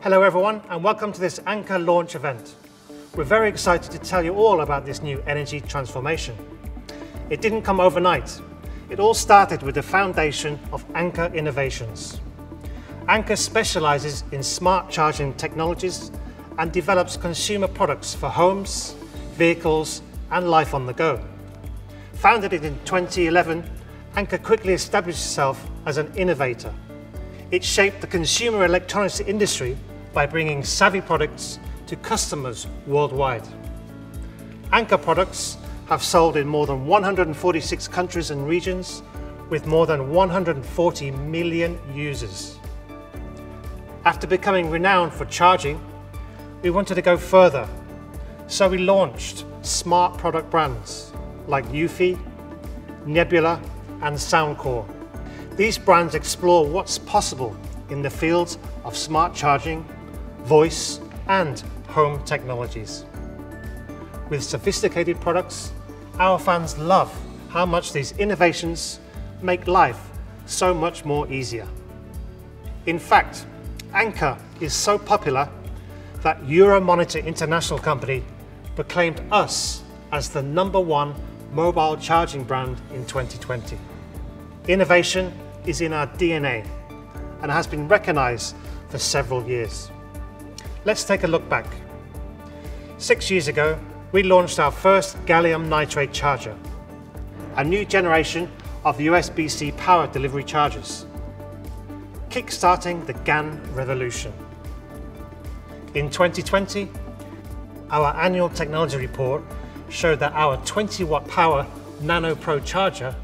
Hello everyone, and welcome to this Anker launch event. We're very excited to tell you all about this new energy transformation. It didn't come overnight. It all started with the foundation of Anker Innovations. Anker specializes in smart charging technologies and develops consumer products for homes, vehicles, and life on the go. Founded in 2011, Anker quickly established itself as an innovator. It shaped the consumer electronics industry by bringing savvy products to customers worldwide. Anker products have sold in more than 146 countries and regions with more than 140 million users. After becoming renowned for charging, we wanted to go further, so we launched smart product brands like Eufy, Nebula, and Soundcore. These brands explore what's possible in the fields of smart charging, voice, and home technologies. With sophisticated products, our fans love how much these innovations make life so much more easier. In fact, Anker is so popular that Euromonitor International company proclaimed us as the #1 mobile charging brand in 2020. Innovation is in our DNA and has been recognized for several years. Let's take a look back. 6 years ago, we launched our first gallium nitrate charger, a new generation of USB-C power delivery chargers, kickstarting the GaN revolution. In 2020, our annual technology report showed that our 20-watt power Nano Pro charger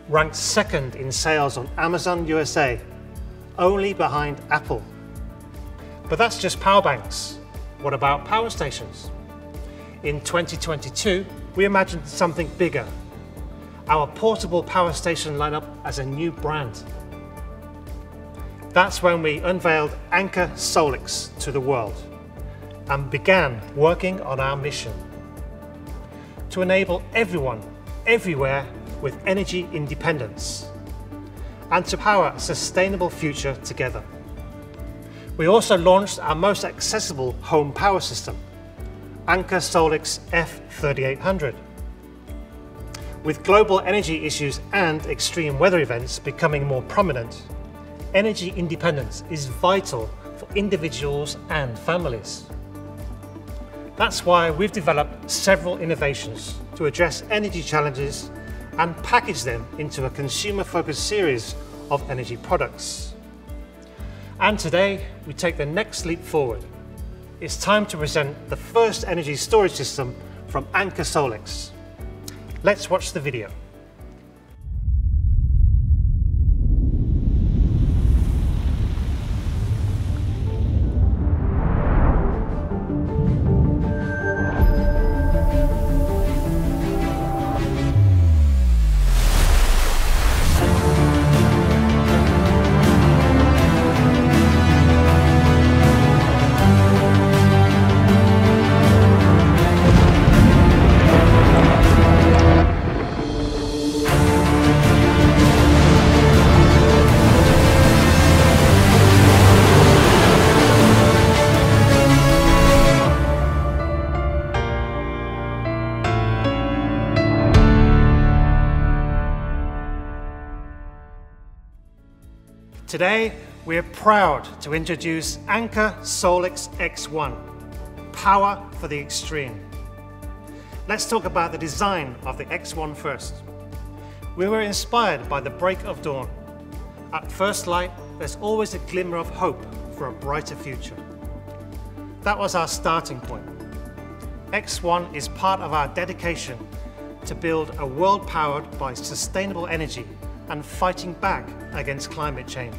ranked second in sales on Amazon USA, only behind Apple. But that's just power banks. What about power stations? In 2022, we imagined something bigger. Our portable power station lineup as a new brand. That's when we unveiled Anker SOLIX to the world and began working on our mission to enable everyone, everywhere with energy independence and to power a sustainable future together. We also launched our most accessible home power system, Anker SOLIX F3800. With global energy issues and extreme weather events becoming more prominent, energy independence is vital for individuals and families. That's why we've developed several innovations to address energy challenges and package them into a consumer-focused series of energy products. And today, we take the next leap forward. It's time to present the first energy storage system from Anker SOLIX. Let's watch the video. Today, we're proud to introduce Anker SOLIX X1, power for the extreme. Let's talk about the design of the X1 first. We were inspired by the break of dawn. At first light, there's always a glimmer of hope for a brighter future. That was our starting point. X1 is part of our dedication to build a world powered by sustainable energy and fighting back against climate change.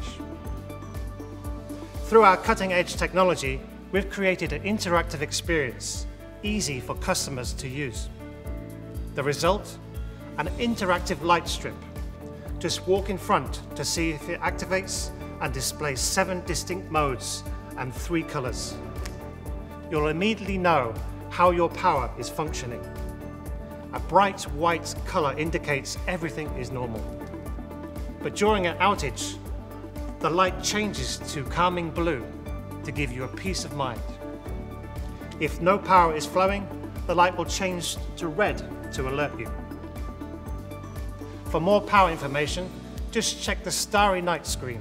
Through our cutting-edge technology, we've created an interactive experience, easy for customers to use. The result? An interactive light strip. Just walk in front to see if it activates and displays 7 distinct modes and 3 colors. You'll immediately know how your power is functioning. A bright white color indicates everything is normal. But during an outage, the light changes to calming blue, to give you a peace of mind. If no power is flowing, the light will change to red to alert you. For more power information, just check the Starry Night screen,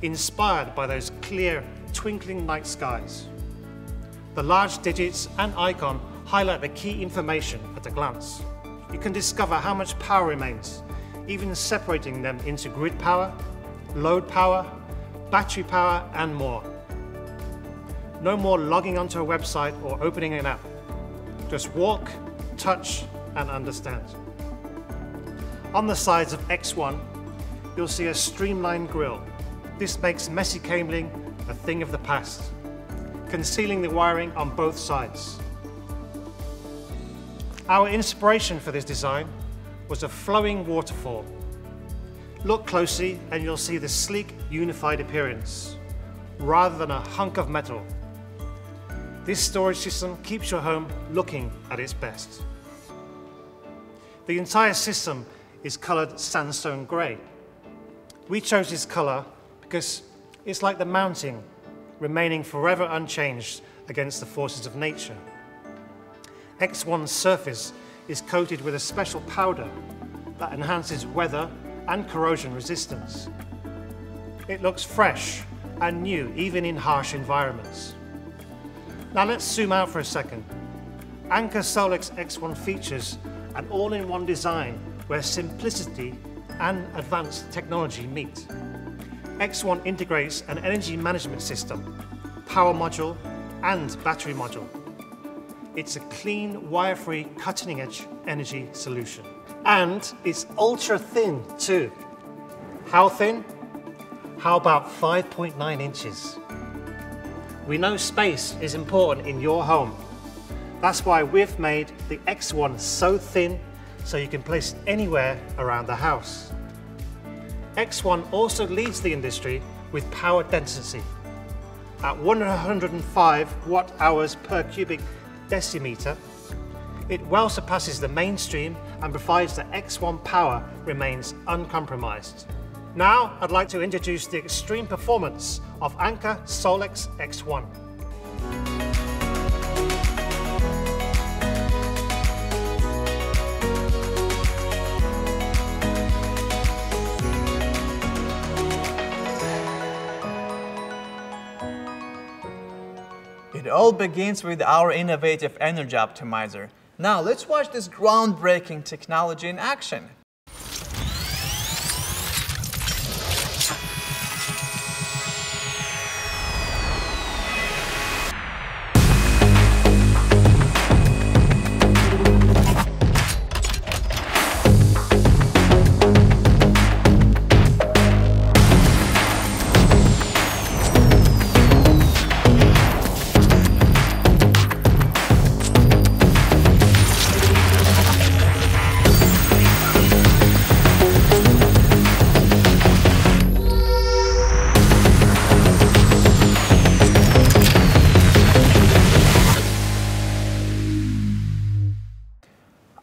inspired by those clear, twinkling night skies. The large digits and icon highlight the key information at a glance. You can discover how much power remains, even separating them into grid power, load power, battery power, and more. No more logging onto a website or opening an app. Just walk, touch, and understand. On the sides of X1, you'll see a streamlined grille. This makes messy cabling a thing of the past, concealing the wiring on both sides. Our inspiration for this design was a flowing waterfall. Look closely and you'll see the sleek, unified appearance, rather than a hunk of metal. This storage system keeps your home looking at its best. The entire system is colored sandstone gray. We chose this color because it's like the mountain remaining forever unchanged against the forces of nature. X1's surface is coated with a special powder that enhances weather and corrosion resistance. It looks fresh and new even in harsh environments. Now let's zoom out for a second. Anker SOLIX X1 features an all-in-one design where simplicity and advanced technology meet. X1 integrates an energy management system, power module, and battery module. It's a clean, wire-free, cutting-edge energy solution. And it's ultra-thin too. How thin? How about 5.9 inches? We know space is important in your home. That's why we've made the X1 so thin so you can place it anywhere around the house. X1 also leads the industry with power density. At 105 watt-hours per cubic decimeter, it well surpasses the mainstream and provides that X1 power remains uncompromised. Now, I'd like to introduce the extreme performance of Anker SOLIX X1. It all begins with our innovative energy optimizer. Now let's watch this groundbreaking technology in action.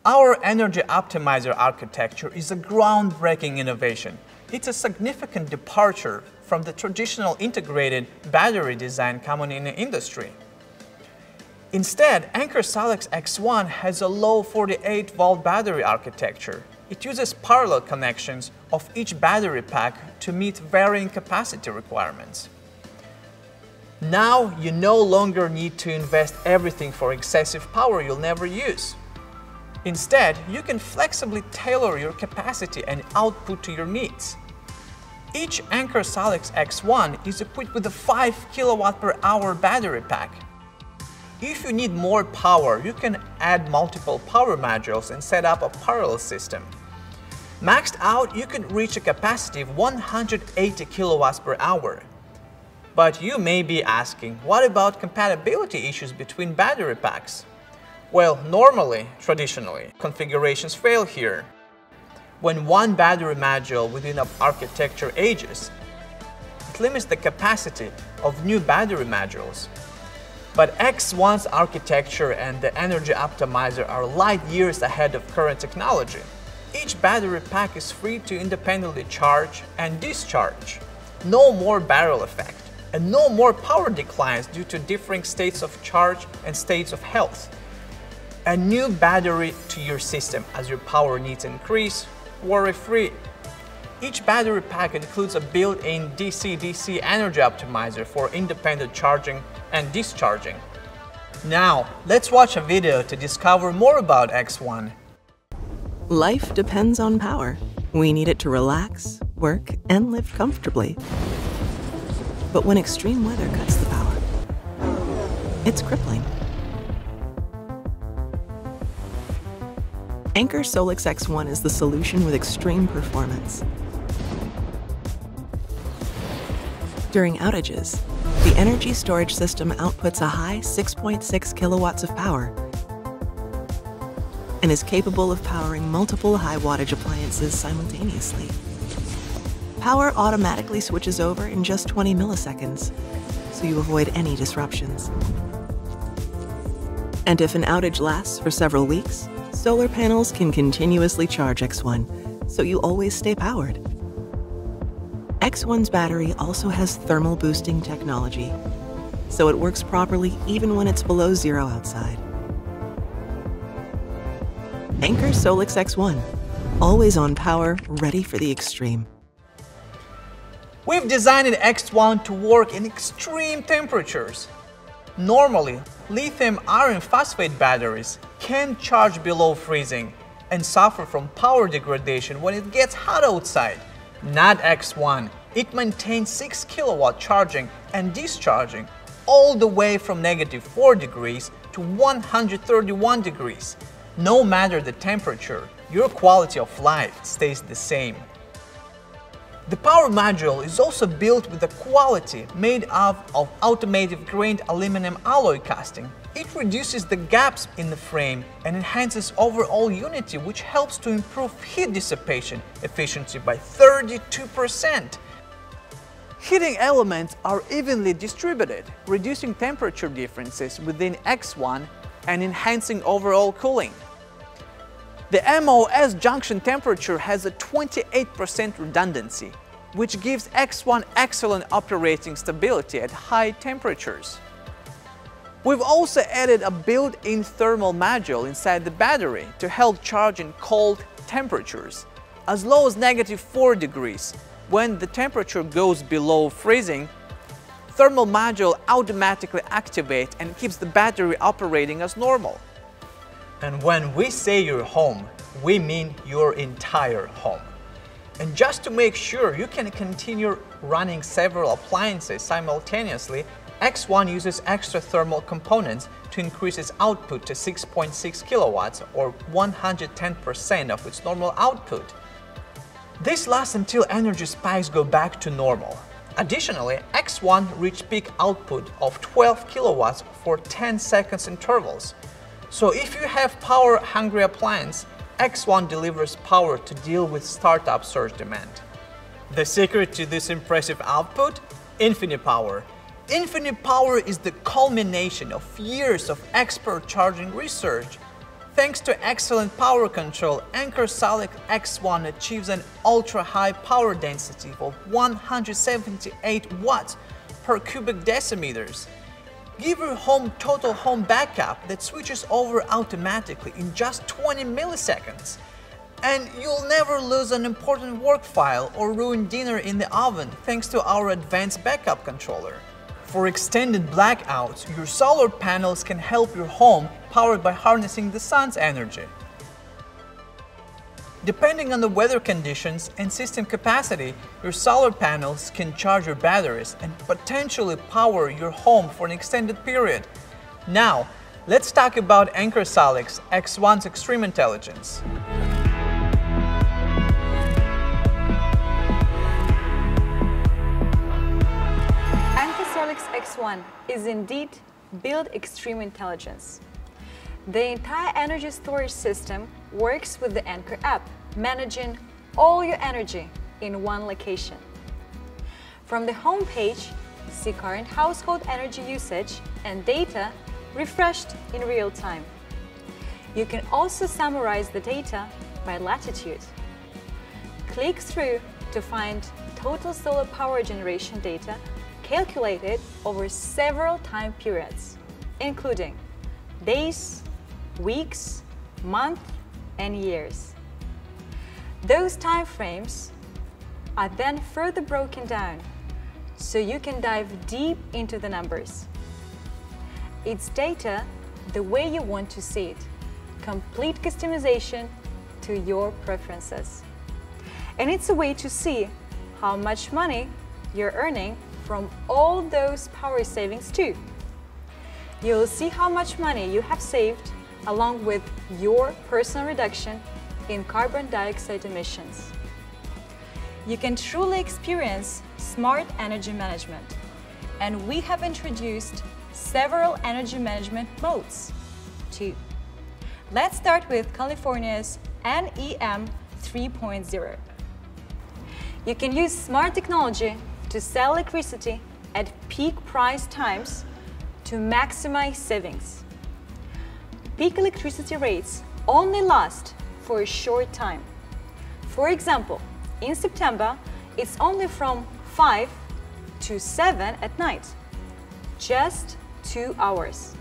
Our energy optimizer architecture is a groundbreaking innovation. It's a significant departure from the traditional integrated battery design common in the industry. Instead, Anker SOLIX X1 has a low 48-volt battery architecture. It uses parallel connections of each battery pack to meet varying capacity requirements. Now you no longer need to invest everything for excessive power you'll never use. Instead, you can flexibly tailor your capacity and output to your needs. Each Anker SOLIX X1 is equipped with a 5 kWh battery pack. If you need more power, you can add multiple power modules and set up a parallel system. Maxed out, you can reach a capacity of 180 kWh. But you may be asking, what about compatibility issues between battery packs? Well, normally, traditionally, configurations fail here. When one battery module within an architecture ages, it limits the capacity of new battery modules. But X1's architecture and the energy optimizer are light years ahead of current technology. Each battery pack is free to independently charge and discharge. No more barrel effect. and no more power declines due to differing states of charge and states of health. A new battery to your system as your power needs increase, worry-free. Each battery pack includes a built-in DC-DC energy optimizer for independent charging and discharging. Now, let's watch a video to discover more about X1. Life depends on power. We need it to relax, work, and live comfortably. But when extreme weather cuts the power, it's crippling. Anker SOLIX X1 is the solution with extreme performance. During outages, the energy storage system outputs a high 6.6 kilowatts of power and is capable of powering multiple high-wattage appliances simultaneously. Power automatically switches over in just 20 milliseconds, so you avoid any disruptions. And if an outage lasts for several weeks, solar panels can continuously charge X1, so you always stay powered. X1's battery also has thermal boosting technology, so it works properly even when it's below zero outside. Anker SOLIX X1, always on power, ready for the extreme. We've designed X1 to work in extreme temperatures. Normally, lithium iron phosphate batteries can charge below freezing and suffer from power degradation when it gets hot outside. Not X1. It maintains 6 kilowatt charging and discharging all the way from -4 degrees to 131 degrees. No matter the temperature, your quality of life stays the same. The power module is also built with a quality made of automotive-grade aluminum alloy casting. It reduces the gaps in the frame and enhances overall unity, which helps to improve heat dissipation efficiency by 32%. Heating elements are evenly distributed, reducing temperature differences within X1 and enhancing overall cooling. The MOS junction temperature has a 28% redundancy, which gives X1 excellent operating stability at high temperatures. We've also added a built-in thermal module inside the battery to help charge in cold temperatures, as low as -4 degrees. When the temperature goes below freezing, thermal module automatically activates and keeps the battery operating as normal. And when we say your home, we mean your entire home. And just to make sure you can continue running several appliances simultaneously, X1 uses extra thermal components to increase its output to 6.6 kilowatts or 110% of its normal output. This lasts until energy spikes go back to normal. Additionally, X1 reached peak output of 12 kilowatts for 10 seconds intervals. So if you have power-hungry appliance, X1 delivers power to deal with startup surge demand. The secret to this impressive output? Infinite power. Infinite power is the culmination of years of expert charging research. Thanks to excellent power control, Anker SOLIX X1 achieves an ultra-high power density of 178 watts per cubic decimeters. Give your home total home backup that switches over automatically in just 20 milliseconds. And you'll never lose an important work file or ruin dinner in the oven thanks to our advanced backup controller. For extended blackouts, your solar panels can help your home powered by harnessing the sun's energy. Depending on the weather conditions and system capacity, your solar panels can charge your batteries and potentially power your home for an extended period. Now, let's talk about Anker SOLIX X1's Extreme Intelligence. Anker SOLIX X1 is indeed built extreme intelligence. The entire energy storage system works with the Anker app, managing all your energy in one location. From the home page, see current household energy usage and data refreshed in real time. You can also summarize the data by latitude. Click through to find total solar power generation data calculated over several time periods, including days, weeks, months, and years. Those time frames are then further broken down so you can dive deep into the numbers. It's data the way you want to see it, complete customization to your preferences. And it's a way to see how much money you're earning from all those power savings too. You'll see how much money you have saved along with your personal reduction in carbon dioxide emissions. You can truly experience smart energy management, and we have introduced several energy management modes too. Let's start with California's NEM 3.0. You can use smart technology to sell electricity at peak price times to maximize savings. Peak electricity rates only last for a short time. For example, in September, it's only from 5 to 7 at night, just 2 hours.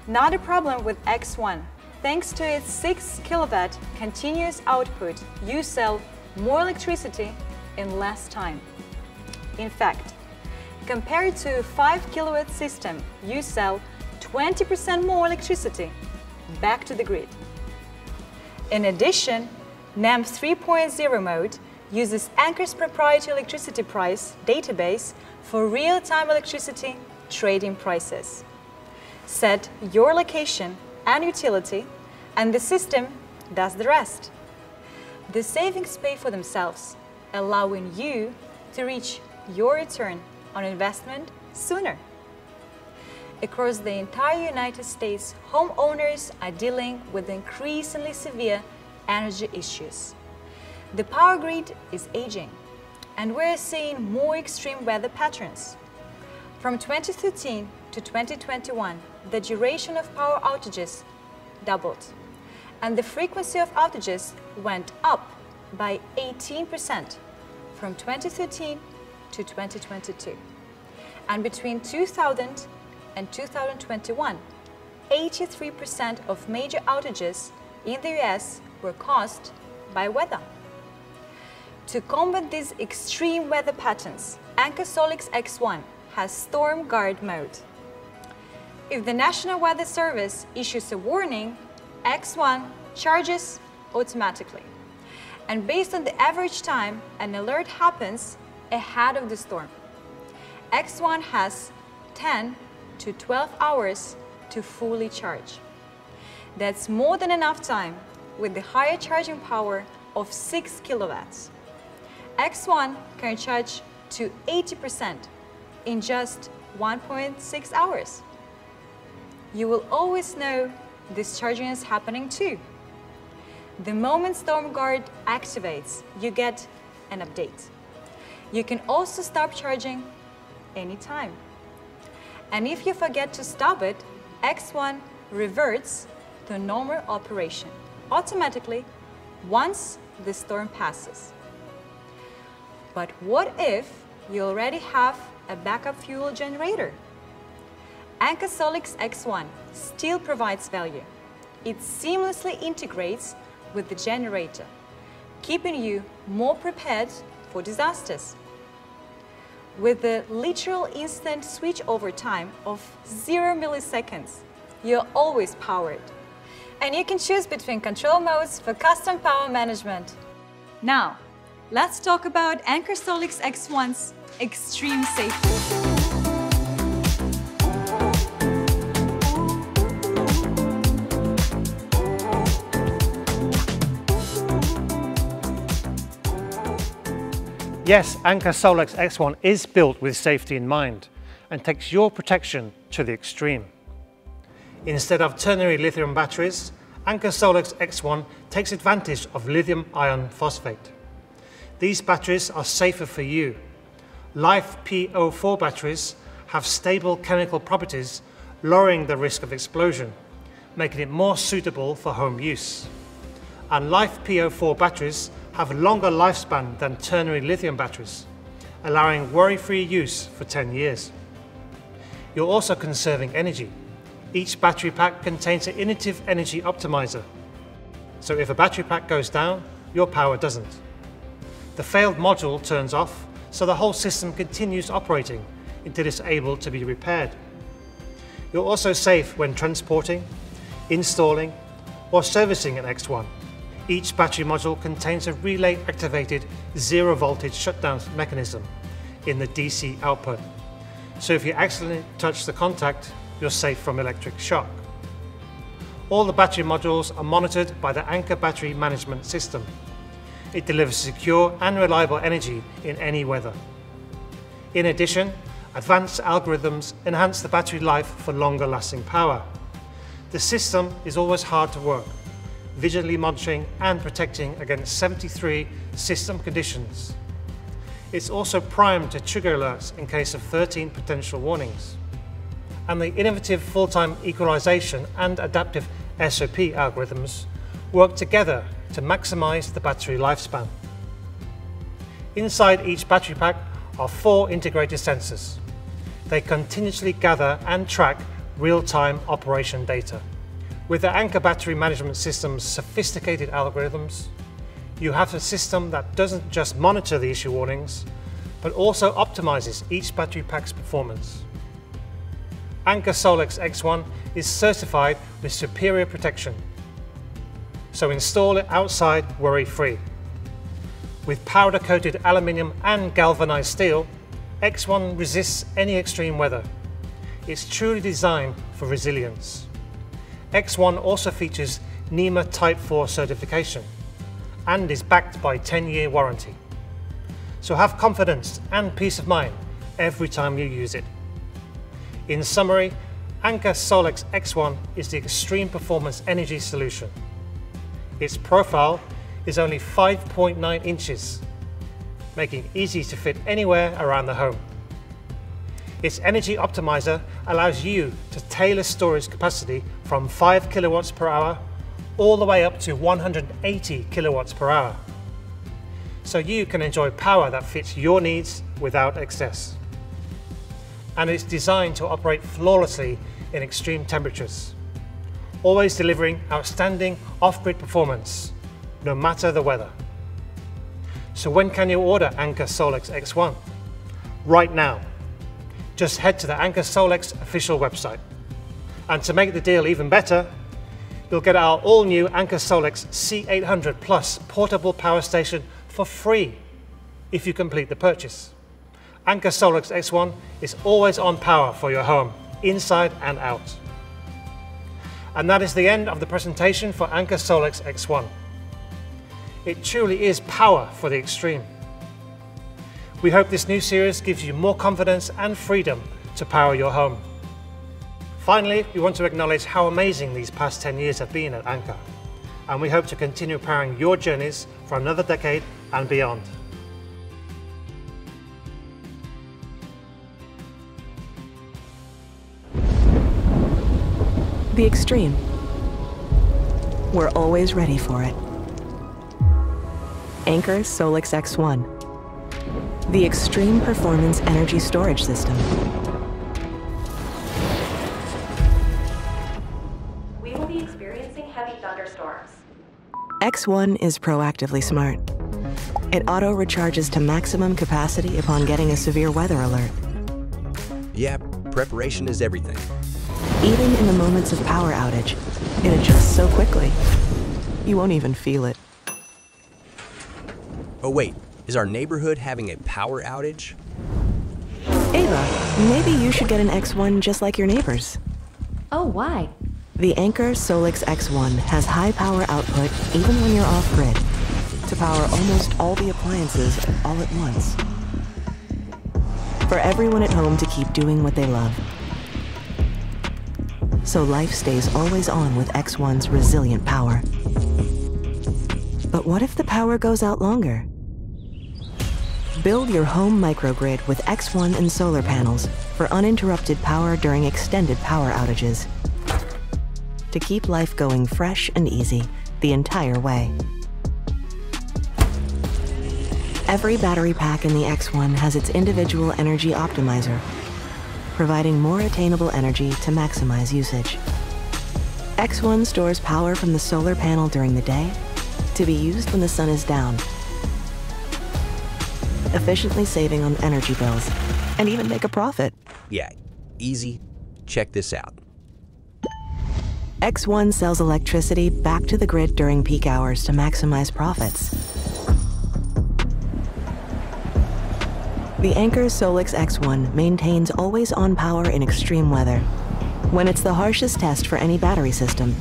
Not a problem with X1. Thanks to its 6 kilowatt continuous output, you sell more electricity in less time. In fact, compared to a 5 kilowatt system, you sell 20% more electricity back to the grid. In addition, NEM 3.0 mode uses Anker's proprietary electricity price database for real-time electricity trading prices. Set your location and utility, and the system does the rest. The savings pay for themselves, allowing you to reach your return on investment sooner. Across the entire United States, homeowners are dealing with increasingly severe energy issues. The power grid is aging, and we're seeing more extreme weather patterns. From 2013 to 2021, the duration of power outages doubled, and the frequency of outages went up by 18% from 2013 to 2022. And between 2000 and 2021, 83% of major outages in the US were caused by weather. To combat these extreme weather patterns, Anker SOLIX X1 has Storm Guard mode. If the National Weather Service issues a warning, X1 charges automatically. And based on the average time an alert happens ahead of the storm, X1 has 10 to 12 hours to fully charge. That's more than enough time with the higher charging power of 6 kilowatts. X1 can charge to 80% in just 1.6 hours. You will always know this charging is happening too. The moment Storm Guard activates, you get an update. You can also stop charging anytime. And if you forget to stop it, X1 reverts to normal operation automatically once the storm passes. But what if you already have a backup fuel generator? Anker SOLIX X1 still provides value. It seamlessly integrates with the generator, keeping you more prepared for disasters. With the literal instant switchover time of 0 milliseconds, you're always powered. And you can choose between control modes for custom power management. Now, let's talk about Anker SOLIX X1's extreme safety. Yes, Anker SOLIX X1 is built with safety in mind and takes your protection to the extreme. Instead of ternary lithium batteries, Anker SOLIX X1 takes advantage of lithium iron phosphate. These batteries are safer for you. LiFePO4 batteries have stable chemical properties, lowering the risk of explosion, making it more suitable for home use. And LiFePO4 batteries have a longer lifespan than ternary lithium batteries, allowing worry-free use for 10 years. You're also conserving energy. Each battery pack contains an innovative energy optimizer. So if a battery pack goes down, your power doesn't. The failed module turns off, so the whole system continues operating until it's able to be repaired. You're also safe when transporting, installing, or servicing an X1. Each battery module contains a relay-activated zero-voltage shutdown mechanism in the DC output. So if you accidentally touch the contact, you're safe from electric shock. All the battery modules are monitored by the Anker battery management system. It delivers secure and reliable energy in any weather. In addition, advanced algorithms enhance the battery life for longer lasting power. The system is always hard to work, visually monitoring and protecting against 73 system conditions. It's also primed to trigger alerts in case of 13 potential warnings. And the innovative full-time equalization and adaptive SOP algorithms work together to maximize the battery lifespan. Inside each battery pack are 4 integrated sensors. They continuously gather and track real-time operation data. With the Anker battery management system's sophisticated algorithms, you have a system that doesn't just monitor the issue warnings, but also optimizes each battery pack's performance. Anker SOLIX X1 is certified with superior protection, so install it outside worry-free. With powder-coated aluminium and galvanized steel, X1 resists any extreme weather. It's truly designed for resilience. X1 also features NEMA Type 4 certification and is backed by a 10-year warranty. So have confidence and peace of mind every time you use it. In summary, Anker SOLIX X1 is the extreme performance energy solution. Its profile is only 5.9 inches, making it easy to fit anywhere around the home. Its energy optimizer allows you to tailor storage capacity from 5 kilowatts per hour all the way up to 180 kilowatts per hour. So you can enjoy power that fits your needs without excess. And it's designed to operate flawlessly in extreme temperatures, always delivering outstanding off-grid performance, no matter the weather. So when can you order Anker SOLIX X1? Right now. Just head to the Anker SOLIX official website. And to make the deal even better, you'll get our all-new Anker SOLIX C800 Plus portable power station for free if you complete the purchase. Anker SOLIX X1 is always on power for your home, inside and out. And that is the end of the presentation for Anker SOLIX X1. It truly is power for the extreme. We hope this new series gives you more confidence and freedom to power your home. Finally, we want to acknowledge how amazing these past 10 years have been at Anker, and we hope to continue powering your journeys for another decade and beyond. The extreme. We're always ready for it. Anker SOLIX X1. The extreme performance energy storage system. We will be experiencing heavy thunderstorms. X1 is proactively smart. It auto-recharges to maximum capacity upon getting a severe weather alert. Yeah, preparation is everything. Even in the moments of power outage, it adjusts so quickly, you won't even feel it. Oh wait, is our neighborhood having a power outage? Ava, maybe you should get an X1 just like your neighbors. Oh, why? The Anker SOLIX X1 has high power output even when you're off-grid, to power almost all the appliances all at once. For everyone at home to keep doing what they love. So life stays always on with X1's resilient power. But what if the power goes out longer? Build your home microgrid with X1 and solar panels for uninterrupted power during extended power outages. To keep life going fresh and easy the entire way. Every battery pack in the X1 has its individual energy optimizer, providing more attainable energy to maximize usage. X1 stores power from the solar panel during the day to be used when the sun is down, efficiently saving on energy bills and even make a profit. Yeah, easy. Check this out. X1 sells electricity back to the grid during peak hours to maximize profits. The Anker SOLIX X1 maintains always-on power in extreme weather. When it's the harshest test for any battery system,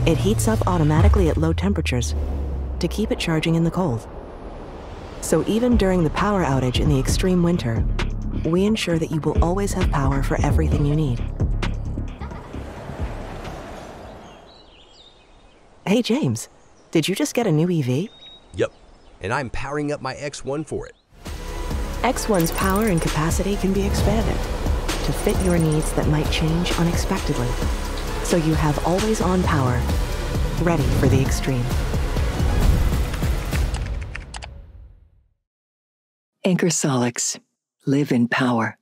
it heats up automatically at low temperatures to keep it charging in the cold. So even during the power outage in the extreme winter, we ensure that you will always have power for everything you need. Hey James, did you just get a new EV? Yep, and I'm powering up my X1 for it. X1's power and capacity can be expanded to fit your needs that might change unexpectedly, so you have always-on power, ready for the extreme. Anker SOLIX. Live in power.